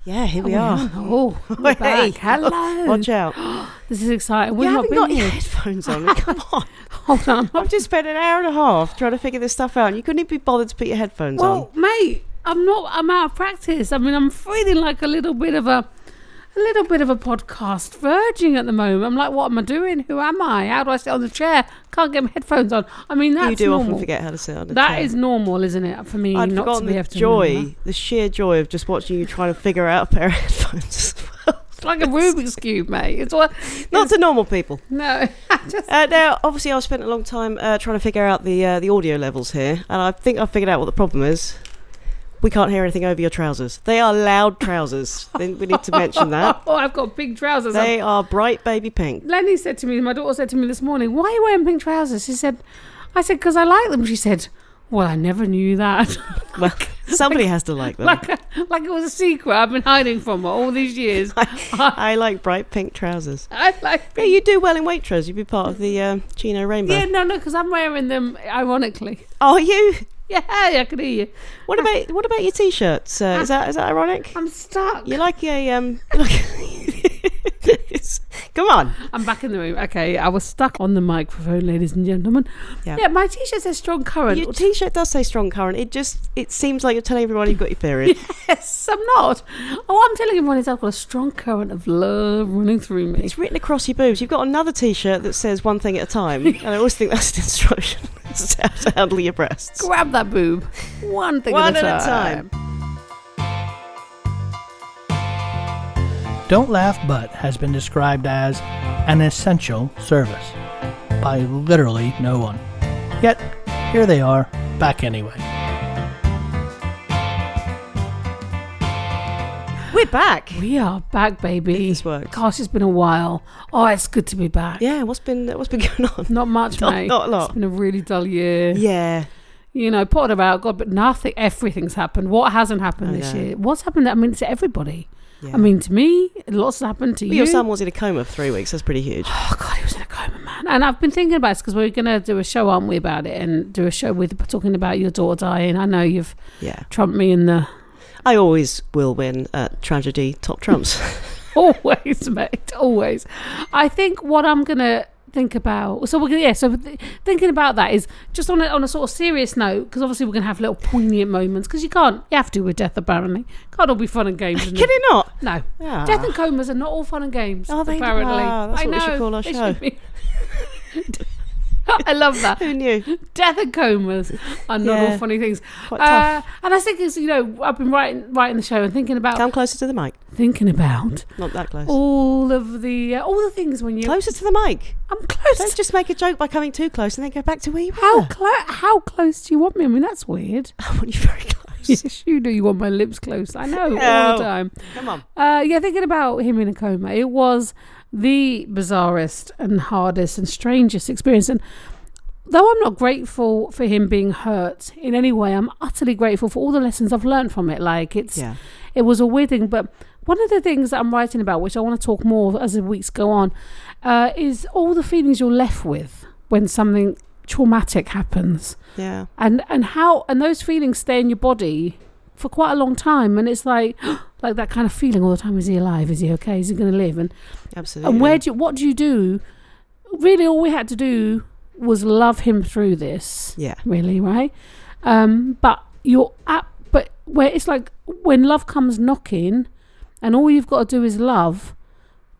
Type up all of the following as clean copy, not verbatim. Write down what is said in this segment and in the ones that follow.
Yeah, here we are. Oh, we're back. Hello. Watch out. This is exciting. We've You not haven't been got here. your headphones on. Come on. Hold on. I've just spent an hour and a half trying to figure this stuff out, and you couldn't even be bothered to put your headphones on. Well, mate, I'm out of practice. I mean, I'm feeling like a little bit of a podcast virgin at the moment. I'm like, what am I doing? Who am I? How do I sit on the chair? Can't get my headphones on. I mean, that's you do normal. often forget how to sit on a chair. That is normal, isn't it? For me, I'd not to forgotten be the able to joy, remember. the sheer joy of just watching you trying to figure out a pair of headphones. It's like a Rubik's Cube, mate. It's what. Not to normal people. No. Now, obviously, I've spent a long time trying to figure out the audio levels here, and I think I've figured out what the problem is. We can't hear anything over your trousers. They are loud trousers. We need to mention that. Oh, I've got big trousers. They are bright baby pink. Lenny said to me, my daughter said to me this morning, why are you wearing pink trousers? I said, because I like them. She said, well, I never knew that. Well, somebody has to like them. like it was a secret I've been hiding from her all these years. I like bright pink trousers. I like Yeah, you do well in Waitrose. You'd be part of the Chino Rainbow. Yeah, no, because I'm wearing them ironically. Oh, are you? Yeah, I can hear you. What about your t-shirts? Is that ironic? I'm stuck. You like a Come on. I'm back in the room. Okay, I was stuck on the microphone, ladies and gentlemen. Yeah, my t-shirt says strong current. Your t-shirt does say strong current. It seems like you're telling everyone you've got your period. Yes, I'm not. All I'm telling everyone is I've got a strong current of love running through me. It's written across your boobs. You've got another t-shirt that says one thing at a time, and I always think that's an instruction. It's how to handle your breasts. Grab that boob. One thing at a time. Don't Laugh But has been described as an essential service by literally no one. Yet, here they are, back anyway. We're back. We are back, baby. This works. Gosh, it's been a while. Oh, it's good to be back. Yeah, what's been going on? Not much, mate. Not a lot. It's been a really dull year. Yeah. You know, potted about, God, but nothing, everything's happened. What hasn't happened this year? What's happened? I mean, to everybody. Yeah. I mean, to me, lots has happened to you. Your son was in a coma for 3 weeks. That's pretty huge. Oh, God, he was in a coma, man. And I've been thinking about this because we're going to do a show, aren't we, about it? And do a show with talking about your daughter dying. I know you've trumped me in the... I always will win at tragedy top trumps. Always, mate, always. I think what I'm going to think about... So, thinking about that is just on a sort of serious note, because obviously we're going to have little poignant moments, because you have to with death, apparently. Can't all be fun and games. Can it not? No. Ah. Death and comas are not all fun and games, apparently. That's what we should call our show. I love that. Who knew? Death and comas are not all funny things. Quite tough. And I think it's, I've been writing the show and thinking about... Come closer to the mic. Thinking about... Not that close. All the things when you... Closer to the mic. I'm close. Don't just make a joke by coming too close and then go back to where you were. How close do you want me? I mean, that's weird. I want you very close. Yes, you do. You want my lips close. I know, all the time. Come on. Thinking about him in a coma. It was the bizarrest and hardest and strangest experience. And though I'm not grateful for him being hurt in any way, I'm utterly grateful for all the lessons I've learned from it. Like, it was a weird thing. But one of the things that I'm writing about, which I want to talk more as the weeks go on, is all the feelings you're left with when something traumatic happens. Yeah. And those feelings stay in your body for quite a long time, and it's like that kind of feeling all the time. Is he alive? Is he okay? Is he going to live? And absolutely. And what do you do? Really, all we had to do was love him through this. Yeah. Really, right? But where it's like when love comes knocking, and all you've got to do is love,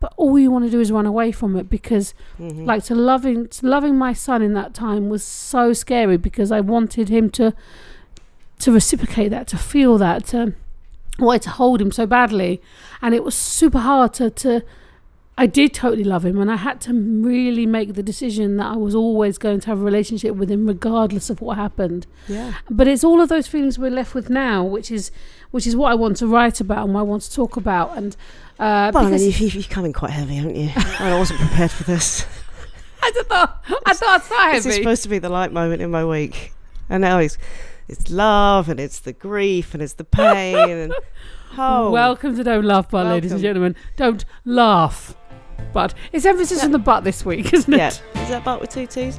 but all you want to do is run away from it, because like to loving my son in that time was so scary, because I wanted him to reciprocate that, to feel that, I wanted to hold him so badly, and it was super hard I did totally love him, and I had to really make the decision that I was always going to have a relationship with him regardless of what happened. Yeah. But it's all of those feelings we're left with now, which is what I want to write about and what I want to talk about. And you've come in quite heavy, haven't you? I wasn't prepared for this. I thought I'd start heavy. This is supposed to be the light moment in my week, and now it's love, and it's the grief, and it's the pain. And welcome to Don't Laugh But, ladies and gentlemen. Don't laugh. But it's emphasis on the butt this week, isn't it? Yeah. Is that butt with 2 T's?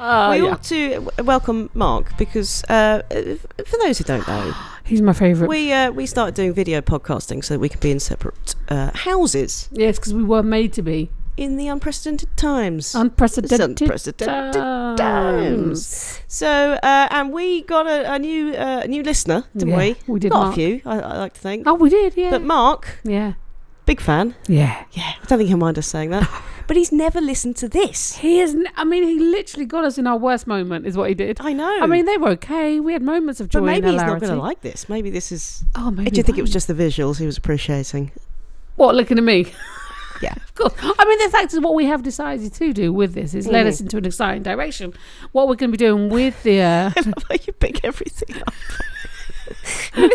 We yeah. ought to welcome Mark because, for those who don't know, He's my favourite. we started doing video podcasting so that we can be in separate houses Yes, because we were made to be. in the unprecedented times. Unprecedented times. So, and we got a new listener, didn't Yeah, we? we did, Got Mark. a few, I like to think. Oh, we did, yeah. But Mark, Yeah. big fan. Yeah. Yeah, I don't think he'll mind us saying that. But he's never listened to this. He is, he literally got us in our worst moment, is what he did. I know. I mean, they were okay. We had moments of joy but maybe and he's not hilarity. going to like this. Maybe this is. Oh, maybe. Do you think it was just the visuals he was appreciating? What, looking at me? Yeah. Of course. I mean, the fact is what we have decided to do with this is led us into an exciting direction. What we're going to be doing with the... I love how you pick everything up. Even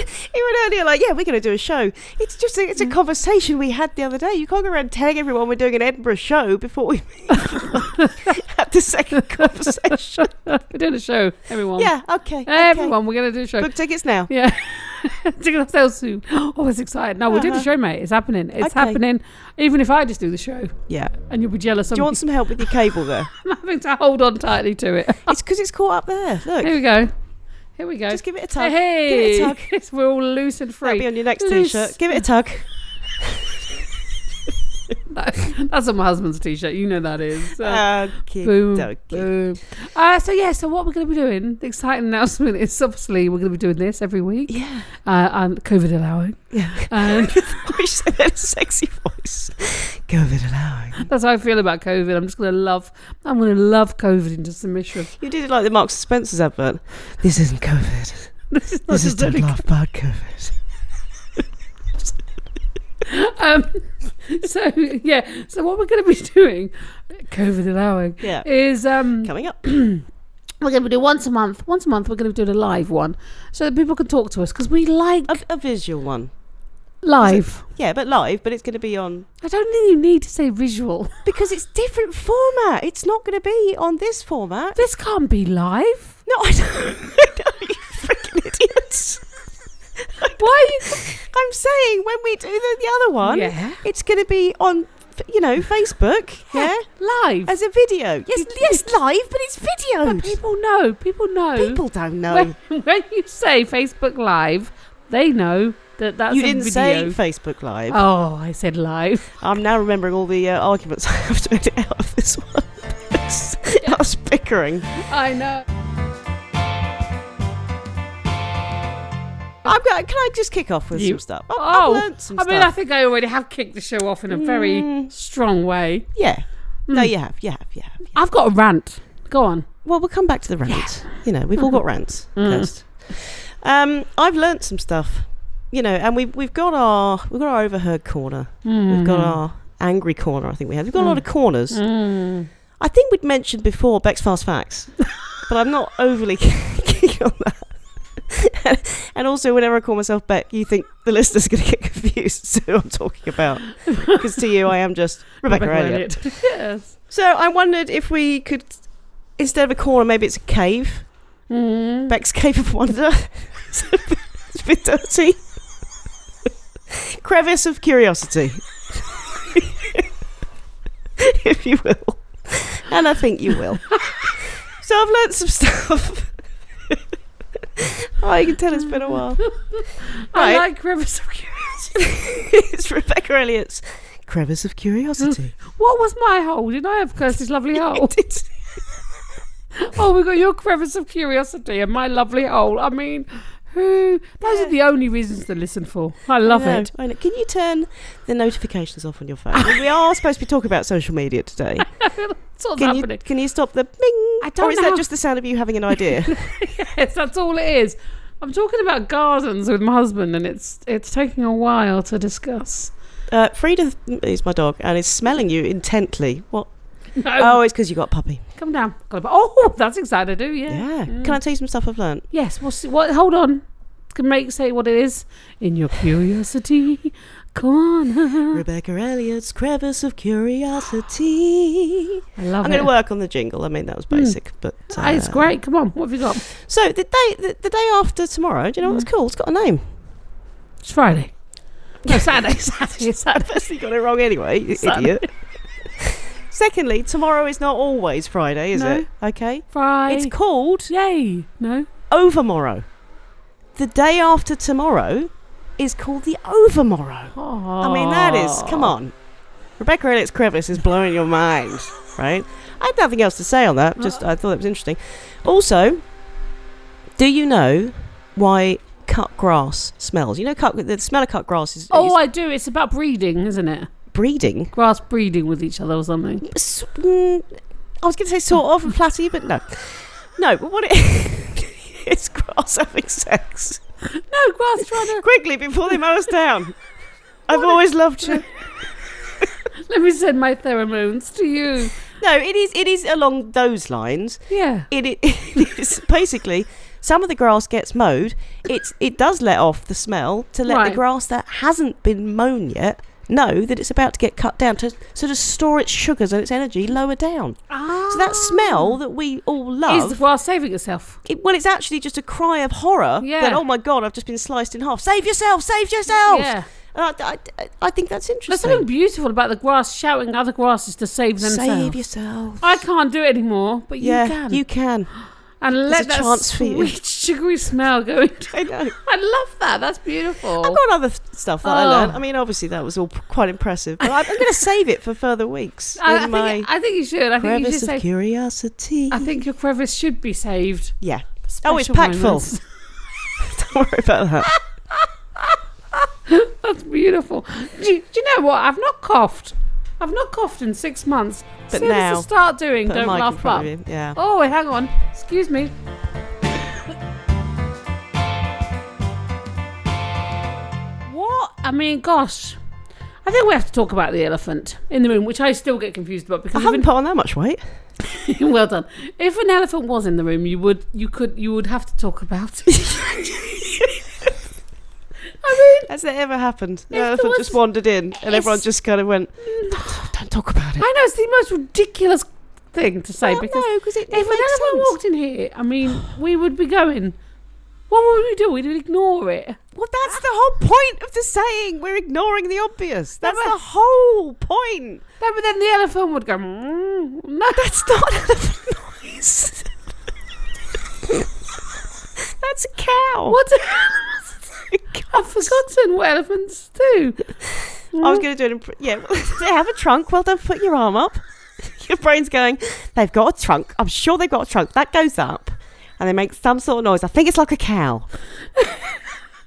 earlier, like, yeah, we're going to do a show. It's just it's a conversation we had the other day. You can't go around telling everyone we're doing an Edinburgh show before we had the second conversation. we're doing a show, everyone. Yeah, okay. Everyone, we're going to do a show. Book tickets now. Yeah. Ticket on sale soon. Oh, it's exciting. No, we're doing a show, mate. It's happening. It's Okay. happening. Even if I just do the show Yeah. and you'll be jealous of Do you me. want some help with your cable there? I'm having to hold on tightly to it. It's because it's caught up there. Look. Here we go. Here we go. Just give it a tug. Hey, Give it a tug. Yes, we're all loose and free. That'll be on your next Loose. t-shirt. Give it a tug. That's on my husband's t-shirt. You know that is. Okay. Boom. Dokey. Boom. So what we're going to be doing, the exciting announcement is obviously we're going to be doing this every week. Yeah. And COVID allowing. Yeah. And I wish they had a sexy voice. COVID allowing. that's how I feel about COVID. I'm going to love COVID into submission. You did it like the Marks and Spencer's advert. This isn't COVID. This is not This is just Don't any- Laugh About COVID. So what we're going to be doing, COVID allowing, Yeah. is Coming up. we're going to be doing once a month. Once a month, we're going to be doing a live one, so that people can talk to us because we like A visual one. live. Yeah, but live, but it's going to be on... I don't think you need to say visual. Because it's different format. It's not going to be on this format. This can't be live. No, I don't. I know, you freaking idiots. Why are you? I'm saying when we do the other one, Yeah. it's going to be on, Facebook, yeah, Live. as a video. Yes, live, but it's video. But people know. People don't know. When you say Facebook Live, they know that's You a didn't video. say Facebook Live. Oh, I said live. I'm now remembering all the arguments I have to edit out of this one. Us bickering. I know. Can I just kick off with some stuff? I've learnt some I stuff. mean, I think I already have kicked the show off in a very strong way. Yeah. No, you have. I've got a rant. Go on. Well, we'll come back to the rant. We've all got rants first. I've learnt some stuff. And we've got our overheard corner. We've got our angry corner. I think we have. We've got a lot of corners. I think we'd mentioned before Beck's Fast Facts, but I'm not overly keen on that. And also, whenever I call myself Beck, you think the listeners are going to get confused as to who I'm talking about. Because to you, I am just Rebecca Elliott. Yes. So I wondered if we could, instead of a corner, maybe it's a cave. Beck's Cave of Wonder. It's a bit dirty. Crevice of Curiosity. If you will. And I think you will. So I've learnt some stuff. Oh, you can tell it's been a while. I Right. like Crevice of Curiosity. It's Rebecca Elliott's Crevice of Curiosity. What was my hole? Did I have Kirsty's lovely hole? Did- Oh, we got your Crevice of Curiosity and my lovely hole. I mean, those are the only reasons to listen for. I love it. I know. Can you turn the notifications off on your phone? We are supposed to be talking about social media today. That's what's Can happening. you stop the bing? I don't Or is know that how- just the sound of you having an idea? Yes, that's all it is. I'm talking about gardens with my husband, and it's taking a while to discuss. Frida is my dog and is smelling you intently. What? No, Oh, it's because you got a puppy. come down. Oh, that's exciting. I do. Yeah. Yeah. Can I tell you some stuff I've learnt? Yes. We'll see. What? Hold on. Can say what it is in your curiosity corner. Rebecca Elliott's Crevice of Curiosity. I love I'm it. going to work on the jingle. I mean, that was basic, but It's great. Come on. What have you got? So the day after tomorrow, do you know what's cool? It's got a name. It's Friday. No, Saturday. Saturday. I firstly got it wrong anyway, you Saturday. idiot. Secondly, tomorrow is not always Friday, is No. it? Okay. Friday. It's called Yay. No. Overmorrow. The day after tomorrow is called the Overmorrow. Oh. I mean, that is, come on. Rebecca Elliott's crevice is blowing your mind, right? I had nothing else to say on that. Just I thought it was interesting. Also, do you know why cut grass smells? You know, the smell of cut grass is I do. It's about breeding, isn't it? breeding. Grass breeding with each other or something. I was going to say sort of and flatty, but no. No, but what it's grass having sex. No, grass trying to... Quickly, before they mow us down. I've always loved you. Let me send my pheromones to you. No, it is along those lines. Yeah. It is basically, some of the grass gets mowed. It does let off the smell to let Right. the grass that hasn't been mown yet know that it's about to get cut down to sort of store its sugars and its energy lower down. Ah. So that smell that we all love... Is the grass saving itself? Well, it's actually just a cry of horror Yeah. that, oh my God, I've just been sliced in half. Save yourself! Save yourself! Yeah. And I think that's There's interesting. something beautiful about the grass shouting other grasses to save themselves. Save yourself. I can't do it anymore, but Yeah, you can. you can. And There's let a that chance for you. sweet, sugary smell go into I know. I love that. That's beautiful. I've got other stuff that I Oh. learned. I mean, obviously that was all quite impressive, but I'm going to save it for further weeks. I in my think you should. I think you should crevice of say. curiosity. I think your crevice should be saved. Yeah. for Oh, it's special packed moments. full. Don't worry about that. That's beautiful. Do you know what? I've not coughed. I've not coughed in 6 months. But Soon now, as I start doing, Put a don't mic in laugh front up. of you. Yeah. Oh, wait, hang on. Excuse me. What? I mean, gosh. I think we have to talk about the elephant in the room, which I still get confused about I because haven't put on that much weight. well done. If an elephant was in the room, you would have to talk about it. I Has that ever happened? The there elephant was- just wandered in and everyone It's- just kind of went, don't talk about it. mean, I know it's the most ridiculous thing to say Well, because no, because it if an makes elephant sense. walked in here, I mean, we would be going. What would we do? We'd ignore it. Well, that's the whole point of the saying. We're ignoring the obvious. That's but- the whole point. No, but then the elephant would go. No, That's not elephant noise. That's a cow. What? I've forgotten what elephants do. I was going to do it. Yeah, they have a trunk. Well done. Put your arm up. Your brain's going, they've got a trunk. I'm sure they've got a trunk. That goes up. And they make some sort of noise. I think it's like a cow.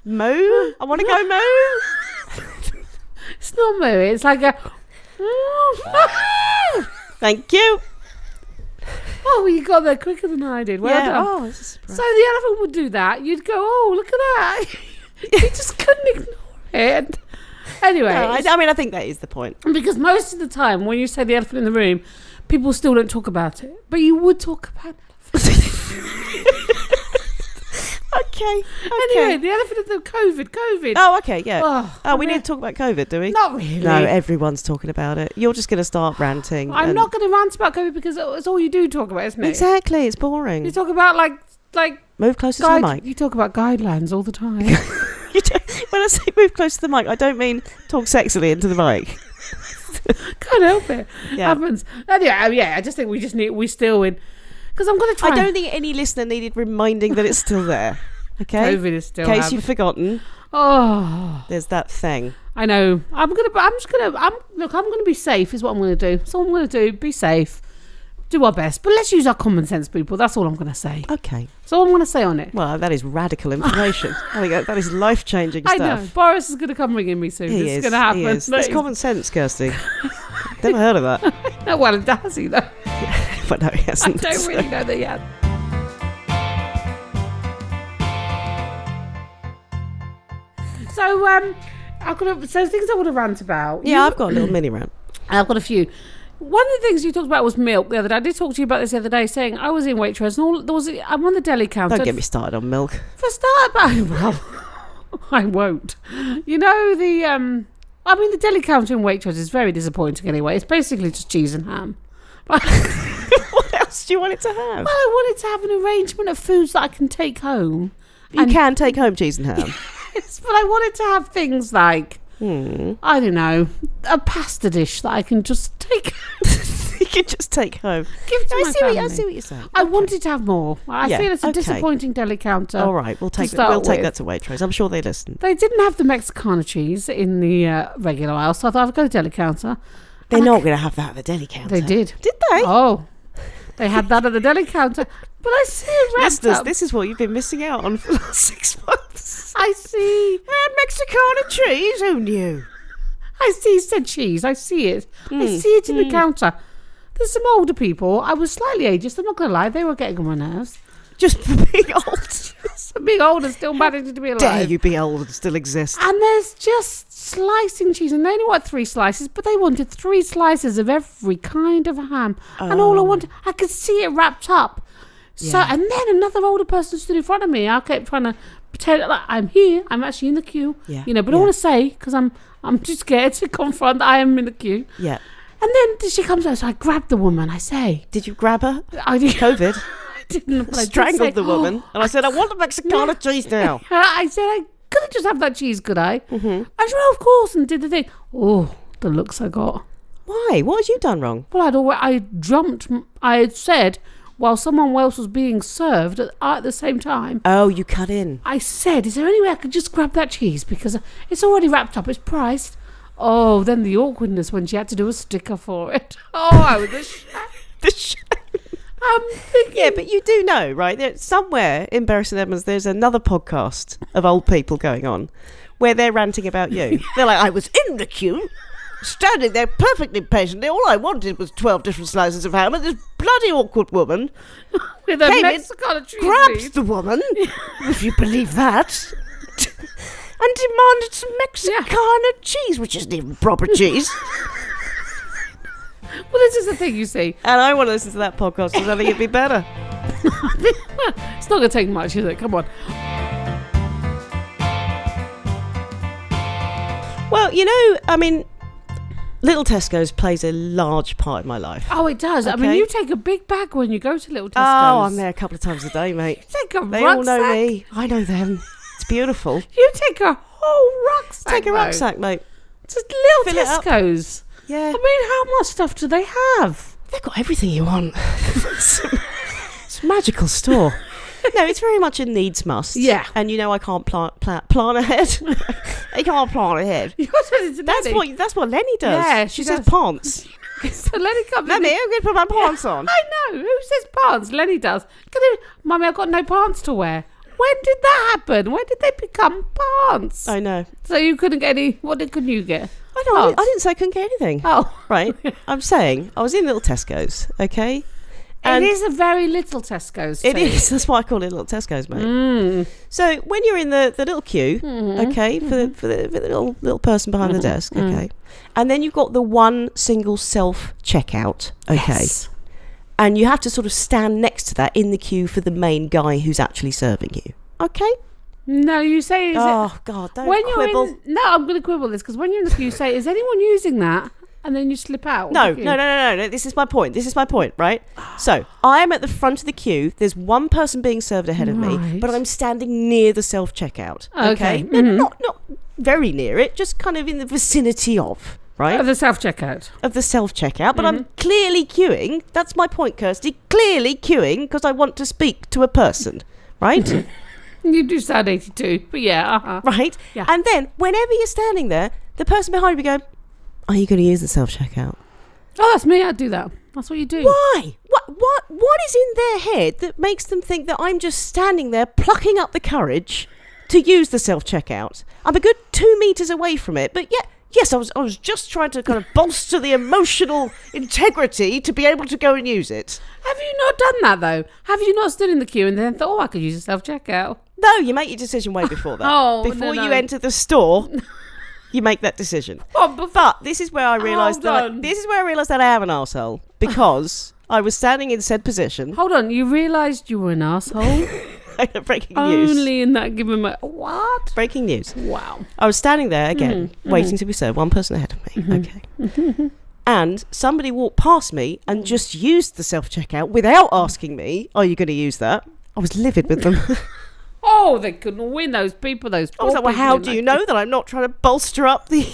Moo? I want to go moo. It's not moo. It's like a. Thank you. Oh, you got there quicker than I did. Well done. Oh, it's a surprise. So the elephant would do that. You'd go, oh, look at that. You just couldn't ignore it. Anyway, No, I mean, I think that is the point. because most of the time when you say the elephant in the room, people still don't talk about it. But you would talk about it. Okay. Anyway, the elephant in the COVID. Oh, okay, yeah. Oh, We need to talk about COVID, do we? Not really. No, everyone's talking about it. You're just going to start ranting. I'm and- not going to rant about COVID because it's all you do talk about, isn't it? Exactly, it's boring. You talk about like Move closer to the mic. You talk about guidelines all the time. You don't- when I say move closer to the mic, I don't mean talk sexily into the mic. Can't help it. Yeah. Happens. Anyway, yeah, I just think we still in because I'm going to try. I don't think any listener needed reminding that it's still there. Okay? COVID is still. In case happening. you've forgotten, Oh, there's that thing. I know. I'm just gonna be safe. Is what I'm gonna do. That's all I'm gonna do. Be safe. Do our best, but let's use our common sense, people. That's all I'm gonna say. Okay. That's all I'm gonna say on it. Well, that is radical information. I think that is life-changing I stuff. know. Boris is gonna come ringing me soon. He This is. is gonna happen. He is. That's common sense, Kirsty. Never heard of that. No, well, does he though? But no, he I hasn't. don't really know that yet. So things I want to rant about. Yeah, I've got a little mini rant. I've got a few. One of the things you talked about was milk the other day. I did talk to you about this the other day, saying I was in Waitrose and I'm on the deli counter. Don't get me started on milk. For start, well, I won't. You know the deli counter in Waitrose is very disappointing. Anyway, it's basically just cheese and ham. But What else do you want it to have? I wanted to have an arrangement of foods that I can take home. You can take home cheese and ham. Yes, but I wanted to have things like I don't know, a pasta dish that I can just take. You could just take home. Give to I my see, family. I see what you're saying. I wanted to have more. I Yeah, feel it's a okay. disappointing deli counter. All right, we'll take start with. that to Waitrose. I'm sure they listen. They didn't have the Mexicana cheese in the regular aisle, so I thought I'd go to deli counter. They're not going to have that at the deli counter. They did. Did they? Oh, they had that at the deli counter. But I see it wrapped Listeners, up. this is what you've been missing out on for the last 6 months. I see. Red Mexicana cheese, who knew? I see said cheese. I see it. I see it in the counter. There's some older people. I was slightly ageist. I'm not going to lie. They were getting on my nerves. Just for being old. Some big old and still managing to be alive. Dare you be old and still exist? And there's just slicing cheese. And they only want 3 slices, but they wanted 3 slices of every kind of ham. And all I wanted, I could see it wrapped up. So, Yeah. and then another older person stood in front of me. I kept trying to pretend like I'm here. I'm actually in the queue. Yeah, You know, but I yeah. want to say, because I'm too scared to confront that I am in the queue. Yeah. And then she comes out, so I grab the woman. I say, Did you grab her? I did. COVID. I didn't. But I did Strangled say, the woman. And I said, I want the Mexicana cheese now. I said, I could just have that cheese, could I? Mm-hmm. And she went, of course, and did the thing. Oh, the looks I got. Why? What had you done wrong? Well, I had said, while someone else was being served at the same time, Oh, you cut in. I said, is there any way I could just grab that cheese? Because it's already wrapped up, it's priced. Oh, then the awkwardness when she had to do a sticker for it. Oh, I was I'm thinking, Yeah, but you do know, right? That somewhere in Bury St Edmunds, there's another podcast of old people going on where they're ranting about you. They're like, I was in the queue, standing there perfectly patiently. All I wanted was 12 different slices of ham, and this bloody awkward woman with a came in, Mexicana cheese grabbed please. the woman, if you believe that, and demanded some Mexicana cheese, which isn't even proper cheese. Well, this is the thing, you see. And I want to listen to that podcast because I think it'd be better. It's not going to take much, is it? Come on. Well, you know, I mean, Little Tesco's plays a large part in my life. Oh, it does. I mean, Okay. you take a big bag when you go to Little Tesco's. Oh, I'm there a couple of times a day, mate. Take a They rucksack. all know me. I know them. It's beautiful. You take a whole rucksack. Take a though. rucksack, mate. To Little Fill it up. Tesco's. Yeah. I mean, how much stuff do they have? They've got everything you want. It's a magical store. No, it's very much a needs must. Yeah. And you know I can't plan ahead. I can't plan ahead. You got to do That's what Lenny does. Yeah, she she says does. pants. So Lenny comes Lenny, in. I'm going to put my pants on. I know. Who says pants? Lenny does. Mummy, I've got no pants to wear. When did that happen? When did they become pants? I know. So you couldn't get any. What couldn't you get? I know. I Pants. didn't say I couldn't get anything. Oh, Right. I'm saying I was in Little Tesco's, okay? And it is a very little Tesco's. it too. is. That's why I call it Little Tesco's, mate. Mm. So when you're in the little queue, okay, for the little person behind the desk, okay, and then you've got the one single self checkout, okay, Yes. and you have to sort of stand next to that in the queue for the main guy who's actually serving you, okay? No, you say. Is Oh God, don't when quibble. you're in, no, I'm going to quibble this because when you're in the queue, you say, "Is anyone using that?" And then you slip out. of No, the queue. no. This is my point. Right? So I am at the front of the queue. There's one person being served ahead of me, Right. but I'm standing near the self checkout. Okay. No, Mhm. not very near it, just kind of in the vicinity of. Right? Of the self checkout. Of the self checkout, but I'm clearly queuing. That's my point, Kirsty. Clearly queuing because I want to speak to a person, right? You do sound 82, but yeah. Uh-huh. Right. Yeah. And then whenever you're standing there, the person behind me go, "Are you going to use the self checkout?" Oh, that's me. I'd do that. That's what you do. Why? What is in their head that makes them think that I'm just standing there plucking up the courage to use the self checkout? I'm a good 2 meters away from it, but yeah. Yes, I was just trying to kind of bolster the emotional integrity to be able to go and use it. Have you not done that though? Have you not stood in the queue and then thought, "Oh, I could use a self checkout"? No, you make your decision way before that. Oh, before no. you enter the store, you make that decision. Oh, But this is where I realised Hold that on. I am an arsehole because I was standing in said position. Hold on. You realised you were an asshole Breaking news. only in that given moment. What? Breaking news. Wow. I was standing there again, waiting to be served. One person ahead of me. Okay. And somebody walked past me and just used the self checkout without asking me, "Are you going to use that?" I was livid with them. Oh, they couldn't win those people. Those. I was poor like, "Well, people how in do that you know that I'm not trying to bolster up the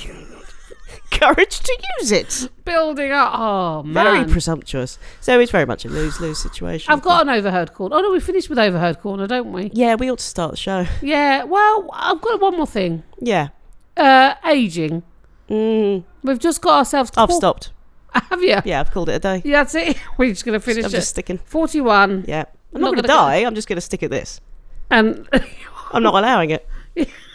courage to use it. Building up. Oh, man. Very presumptuous. So it's very much a lose-lose situation. I've got an overheard corner. Oh, no, we finished with overheard corner, don't we? Yeah, we ought to start the show. Yeah, well, I've got one more thing. Yeah. Ageing. Mm, We've just got ourselves... I've stopped. Have you? Yeah, I've called it a day. Yeah, that's it. We're just going to finish I'm it. just sticking. 41. Yeah. I'm not going to die. I'm just going to stick at this. And... I'm not allowing it.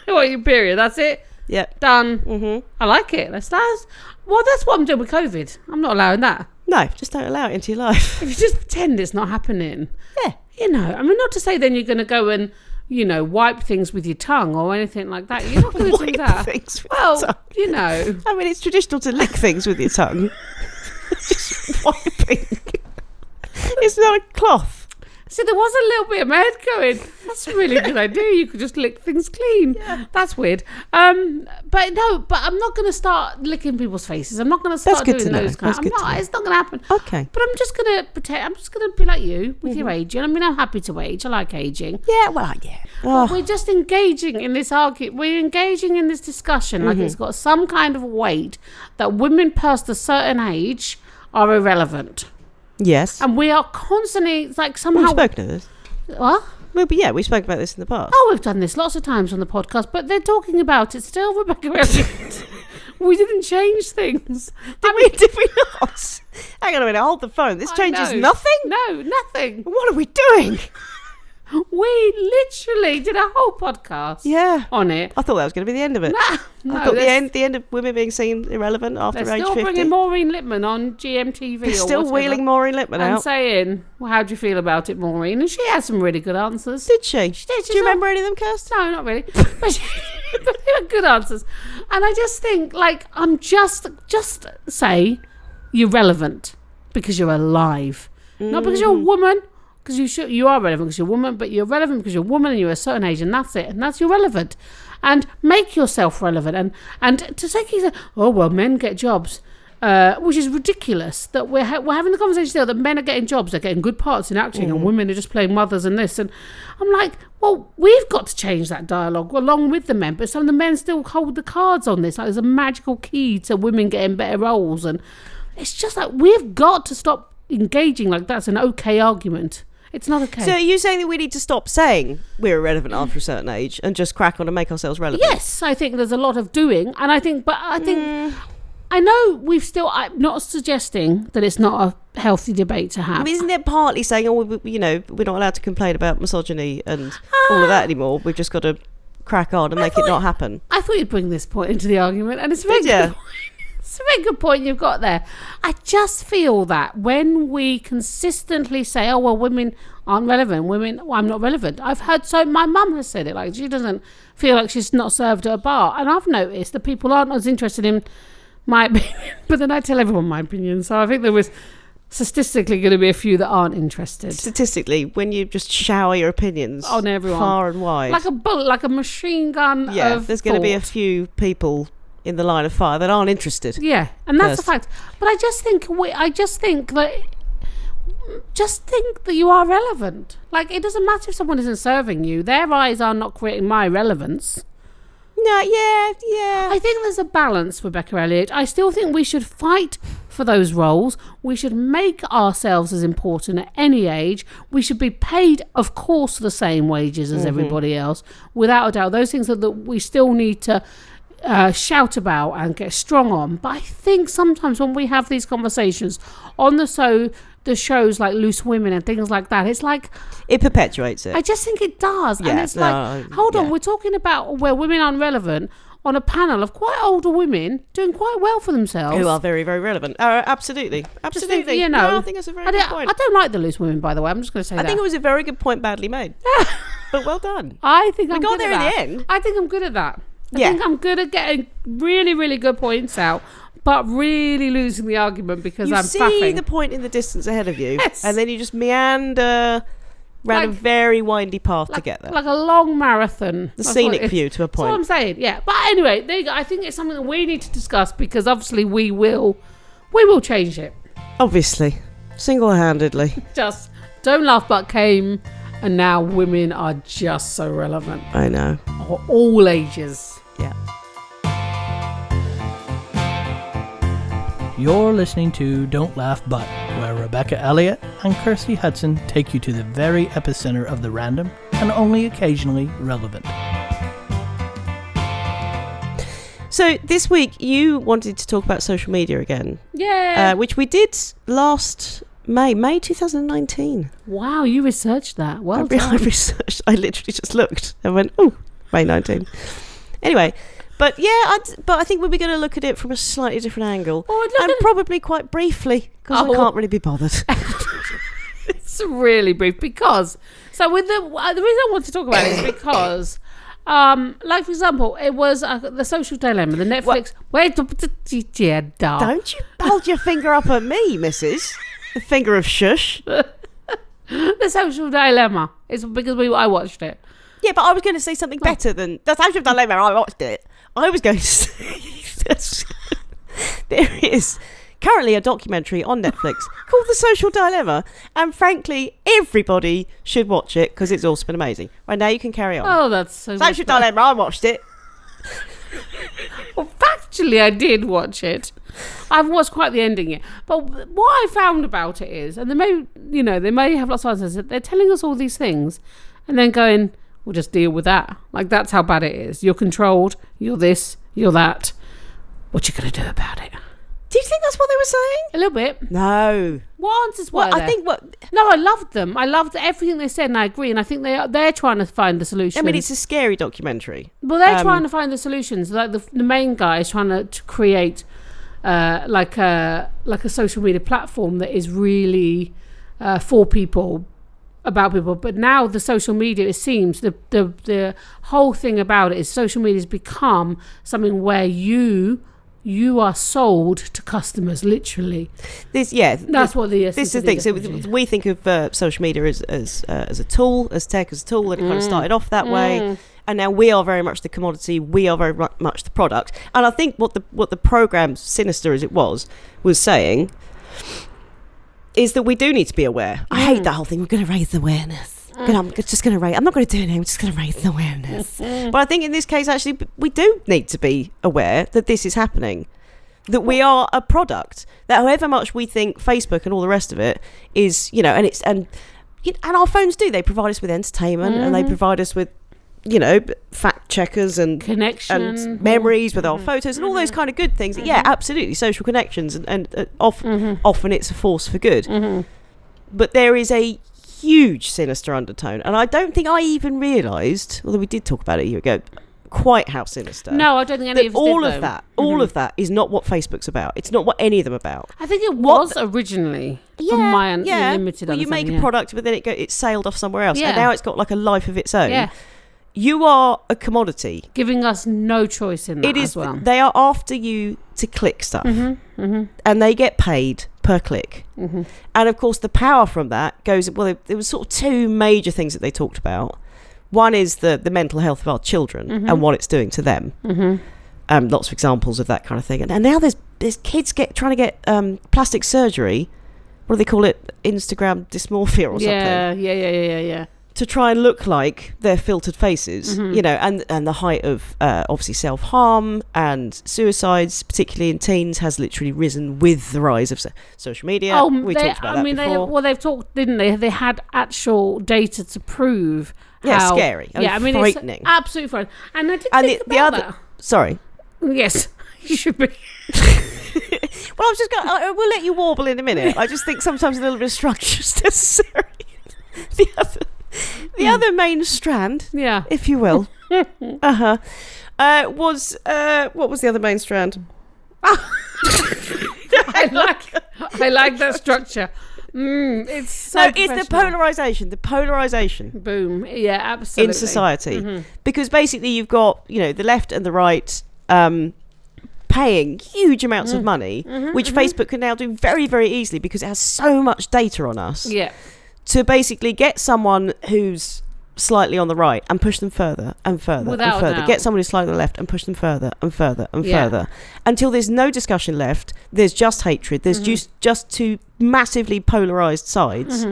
What, your period? That's it? Yep. Done. Mm-hmm. I like it. That's what I'm doing with COVID. I'm not allowing that. No, just don't allow it into your life. If you just pretend it's not happening. Yeah. You know, I mean, not to say then you're going to go and, you know, wipe things with your tongue or anything like that. You're not going to do Wipe that. things with Well, your tongue. you know. I mean, it's traditional to lick things with your tongue. Just wiping. It's not a cloth. So there was a little bit of my head going, that's a really good idea. You could just lick things clean. Yeah. That's weird. But I'm not going to start licking people's faces. I'm not going to start good doing to know. those kind. That's good to know. It's not going to happen. Okay. But I'm just going to pretend. I'm just going to be like you with your aging. I mean, I'm happy to age. I like aging. Yeah, well, yeah. But we're just engaging in this argument. We're engaging in this discussion like it's got some kind of weight that women past a certain age are irrelevant. Yes. And we are constantly, like, somehow... We've spoken of this. What? Well, but yeah, we spoke about this in the past. Oh, we've done this lots of times on the podcast, but they're talking about it still, Rebecca. We didn't change things. Did we not? Hang on a minute, hold the phone. This I changes know. nothing? No, nothing. What are we doing? We literally did a whole podcast Yeah. on it. I thought that was going to be the end of it. No, I thought the end of women being seen irrelevant after they're age still 50. bringing Maureen Lipman on GMTV They're or still whatever, wheeling Maureen Lipman and out. saying, well, how do you feel about it, Maureen? And she had some really good answers. Did she? She did. Do you remember any of them, Kirst? No, not really. But they were good answers. And I just think, like, I'm just say you're relevant because you're alive. Not because you're a woman, because you are relevant because you're a woman, but you're relevant because you're a woman and you're a certain age, and that's it. And that's you're relevant. And make yourself relevant. And to say, oh, well, men get jobs. Which is ridiculous that we're having the conversation still that men are getting jobs, they're getting good parts in acting, and women are just playing mothers and this. And I'm like, well, we've got to change that dialogue along with the men, but some of the men still hold the cards on this. Like, there's a magical key to women getting better roles, and it's just like we've got to stop engaging like that's an okay argument. It's not okay. So are you saying that we need to stop saying we're irrelevant after a certain age and just crack on and make ourselves relevant? Yes, I think there's a lot of doing, and I think I know I'm not suggesting that it's not a healthy debate to have. I mean, isn't it partly saying, we're not allowed to complain about misogyny and all of that anymore? We've just got to crack on and make it not happen. I thought you'd bring this point into the argument, and it's a very good point. It's a very good point you've got there. I just feel that when we consistently say, oh, well, women aren't relevant, I'm not relevant. I've heard, so my mum has said it, like she doesn't feel like she's not served at a bar. And I've noticed that people aren't as interested in my opinion, but then I tell everyone my opinion. So I think there was statistically going to be a few that aren't interested. Statistically, when you just shower your opinions on everyone far and wide, like a bullet, like a machine gun. Yeah, of there's going to be a thought. few people in the line of fire that aren't interested. Yeah, and that's Yes. a fact. But I just think that you are relevant. Like, it doesn't matter if someone isn't serving you. Their eyes are not creating my relevance. No, yeah. I think there's a balance, Rebecca Elliott. I still think we should fight for those roles. We should make ourselves as important at any age. We should be paid, of course, the same wages as everybody else, without a doubt. Those things that we still need to shout about and get strong on. But I think sometimes when we have these conversations on the shows like Loose Women and things like that, it's like It perpetuates it. I just think it does. Yeah, And it's like, no, hold on, yeah. we're talking about where women aren't relevant on a panel of quite older women doing quite well for themselves. Who are very, very relevant. Absolutely. Just Absolutely. think, you know, No, I think that's a very good point. I don't like the Loose Women, by the way. I'm just going to say I that. think it was a very good point, badly made. But well done. I think We I'm got good there at in that. the end. I think I'm good at that. I Yeah. think I'm good at getting really, really good points out, but really losing the argument because You I'm see faffing. the point in the distance ahead of you, Yes. and then you just meander round a Like- very windy path to get there. Like a long marathon. The That's scenic what it is. view to a That's what point. I'm saying, yeah. But anyway, there you go. I think it's something that we need to discuss because obviously we will change it. Obviously. Single-handedly. Just Don't Laugh But came, and now women are just so relevant. I know. All ages. Yeah. You're listening to Don't Laugh But, where Rebecca Elliott and Kirsty Hudson take you to the very epicenter of the random and only occasionally relevant. So this week you wanted to talk about social media again. Yeah. Which we did last May 2019. Wow, you researched that. Well I done. researched. I literally just looked and went, oh, May 19. Anyway, but yeah, but I think we're going to look at it from a slightly different angle. And probably quite briefly, because I can't really be bothered. It's really brief because with the reason I want to talk about it is because like for example, it was the Social Dilemma, the Netflix. Don't you hold your finger up at me, missus. The finger of shush. The Social Dilemma. It's because I watched it. Yeah, but I was going to say something better than the Social Dilemma. I watched it. I was going to say there is currently a documentary on Netflix called The Social Dilemma, and frankly, everybody should watch it because it's also been amazing. Right, now you can carry on. Oh, that's so Social Dilemma, I watched it. Well, factually, I did watch it. I haven't watched quite the ending yet. But what I found about it is, and they may have lots of answers, that they're telling us all these things and then going, we'll just deal with that. Like, that's how bad it is. You're controlled, you're this, you're that. What you going to do about it? Do you think that's what they were saying? A little bit. No. What answers were there? I think No, I loved them. I loved everything they said, and I agree. And I think they're trying to find the solution. I mean, it's a scary documentary. Well, they're trying to find the solutions. Like the main guy is trying to create like a social media platform that is really for people, about people. But now the social media, it seems the whole thing about it is social media has become something where you are sold to customers, literally. That's what the this is the thing. So we think of social media as a tool, as tech as a tool, and it kind of started off that way. And now we are very much the commodity. We are very much the product. And I think what the program, sinister as it was saying, is that we do need to be aware. I hate that whole thing. We're going to raise awareness. I'm just going to raise. I'm not going to do anything. I'm just going to raise the awareness. But I think in this case, actually, we do need to be aware that this is happening. That we are a product. That however much we think Facebook and all the rest of it is, and our phones do. They provide us with entertainment and they provide us with, fact checkers and connection and memories with our photos and all those kind of good things. Yeah, absolutely, social connections and often it's a force for good. But there is a huge sinister undertone, and I don't think I even realised, although we did talk about it a year ago, quite how sinister. No, I don't think any of us all did, of that. All of that is not what Facebook's about. It's not what any of them are about. I think it was originally, from my limited well, you make a product, but then it's sailed off somewhere else, Yeah. and now it's got like a life of its own. Yeah. You are a commodity. Giving us no choice in that It is. as well. They are after you to click stuff, and they get paid per click. And of course, the power from that goes. Well, there was sort of two major things that they talked about. One is the mental health of our children and what it's doing to them. Lots of examples of that kind of thing. And now there's kids trying to get plastic surgery. What do they call it? Instagram dysmorphia or something. Yeah. To try and look like their filtered faces, and the height of obviously self-harm and suicides, particularly in teens, has literally risen with the rise of social media. We talked about that before. They've talked, didn't they? They had actual data to prove how scary. Frightening. It's absolutely frightening. And I did think about that. Sorry. Yes, you should be. Well, we'll let you warble in a minute. I just think sometimes a little bit of structure is necessary. The other main strand, if you will, was what was the other main strand? I like that structure. It's so it's the polarization. Boom. Yeah, absolutely. In society, because basically you've got the left and the right paying huge amounts of money, which Facebook can now do very, very easily because it has so much data on us. Yeah. To basically get someone who's slightly on the right and push them further and further Without and further. doubt. Get someone who's slightly on the left and push them further and further and further. Until there's no discussion left. There's just hatred. There's just two massively polarised sides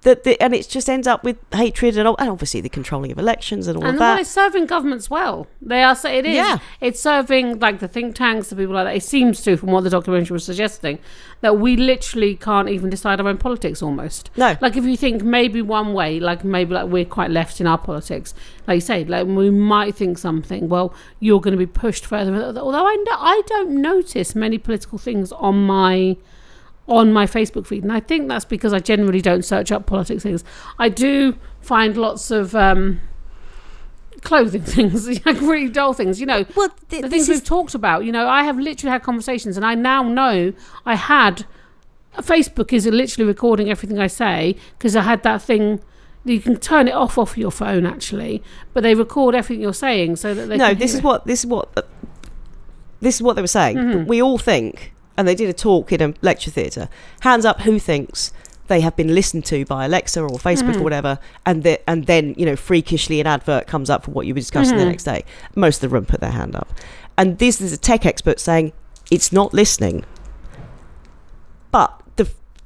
and it just ends up with hatred and obviously the controlling of elections and all and of that. it's serving governments well. They are. It is. Yeah. It's serving like the think tanks, the people like that. It seems to, from what the documentary was suggesting, that we literally can't even decide our own politics almost. No. Like if you think maybe one way, like maybe like we're quite left in our politics, like you say, like we might think something. Well, you're going to be pushed further. Although I don't notice many political things on my Facebook feed, and I think that's because I generally don't search up politics things. I do find lots of clothing things, like really dull things, the things we've talked about. I have literally had conversations, and I now know Facebook is literally recording everything I say, because I had that thing. You can turn it off your phone actually, but they record everything you're saying so that they can this is what they were saying. Mm-hmm. We all think. And they did a talk in a lecture theatre. Hands up who thinks they have been listened to by Alexa or Facebook or whatever, and then freakishly an advert comes up for what you were discussing the next day. Most of the room put their hand up. And this is a tech expert saying it's not listening. But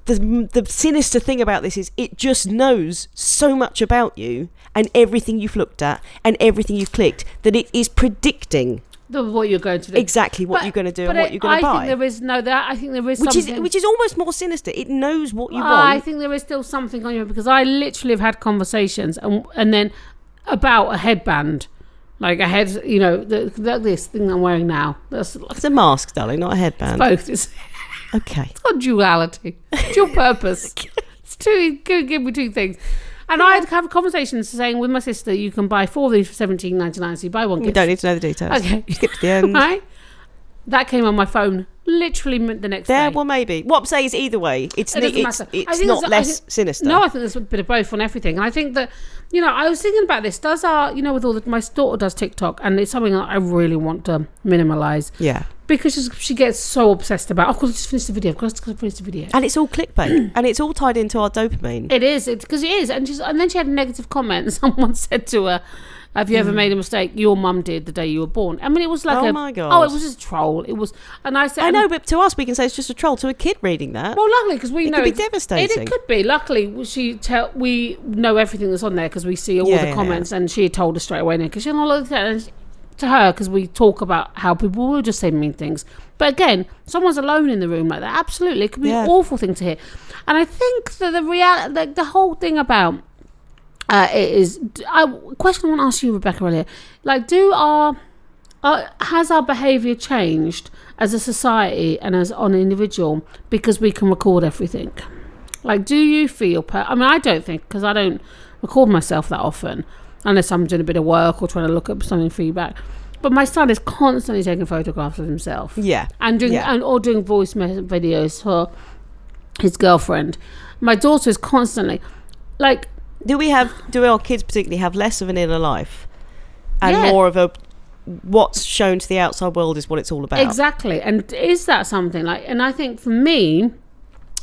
the sinister thing about this is it just knows so much about you and everything you've looked at and everything you've clicked that it is predicting what you're going to do, exactly what you're going to do and what you're going to buy. I think there is something which is almost more sinister. It knows what you want. I think there is still something on you, because I literally have had conversations and then about a headband, like a head, this thing I'm wearing now. It's a mask, darling, not a headband. Both. It's okay. It's got duality, dual purpose. It's two. Give me two things. And I'd have conversations saying with my sister, you can buy 4 of these for $17.99, so you buy one gift. We don't need to know the details. Okay. Skip to the end. Right? That came on my phone literally the next day. Yeah, well, maybe. What I'm saying is either way, it's not less sinister. No, I think there's a bit of both on everything. And I think that, I was thinking about this. Does with all my daughter does TikTok, and it's something that I really want to minimalise. Yeah. Because she gets so obsessed about, I've got to just finish the video. I've got to finish the video. And it's all clickbait. And it's all tied into our dopamine. It is. Because it is. And then she had a negative comment. And someone said to her, have you ever made a mistake? Your mum did the day you were born. I mean, it was like my God. Oh, it was just a troll. It was. And I said, I know, but to us, we can say it's just a troll. To a kid reading that. Well, luckily, because we know. It could be devastating. It could be. Luckily, we know everything that's on there, because we see all the comments. And she had told us straight away, because she had all of that. To her, because we talk about how people will just say mean things. But again, someone's alone in the room like that. Absolutely, it could be an awful thing to hear. And I think that the whole thing about it is a question I want to ask you, Rebecca, earlier. Like, has our behaviour changed as a society and as on an individual because we can record everything? Like, do you feel? I don't think, because I don't record myself that often. Unless I'm doing a bit of work or trying to look up something feedback. But my son is constantly taking photographs of himself. Yeah. And doing voice videos for his girlfriend. My daughter is constantly like. Do our kids particularly have less of an inner life and more of a what's shown to the outside world is what it's all about? Exactly. And is that something and I think for me,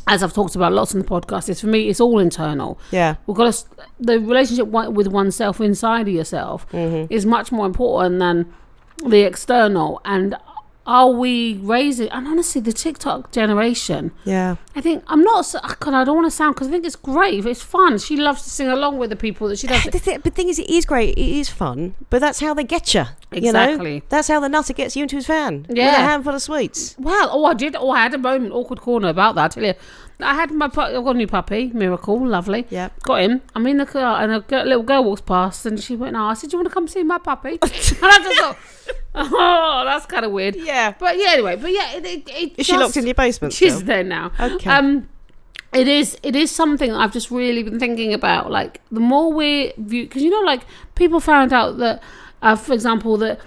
as I've talked about lots on the podcast, for me, it's all internal. Yeah. We've got the relationship with oneself inside of yourself is much more important than the external. And are we raising? And honestly, the TikTok generation. Yeah. I think I don't want to sound, because I think it's great. It's fun. She loves to sing along with the people that she does. But the thing is, it is great. It is fun. But that's how they get you. Exactly. That's how the nutter gets you into his van. Yeah. With a handful of sweets. Well, I did. I had a moment, awkward corner about that. I tell you. I've got a new puppy, Miracle, lovely. Yeah. Got him. I'm in the car, and a little girl walks past, and she went, I said, do you want to come see my puppy? And I just thought, oh, that's kind of weird. Yeah. But yeah, anyway. Is she locked in your basement She's still? there now. Okay. It is something I've just really been thinking about. Like, the more we view, because people found out that, for example, that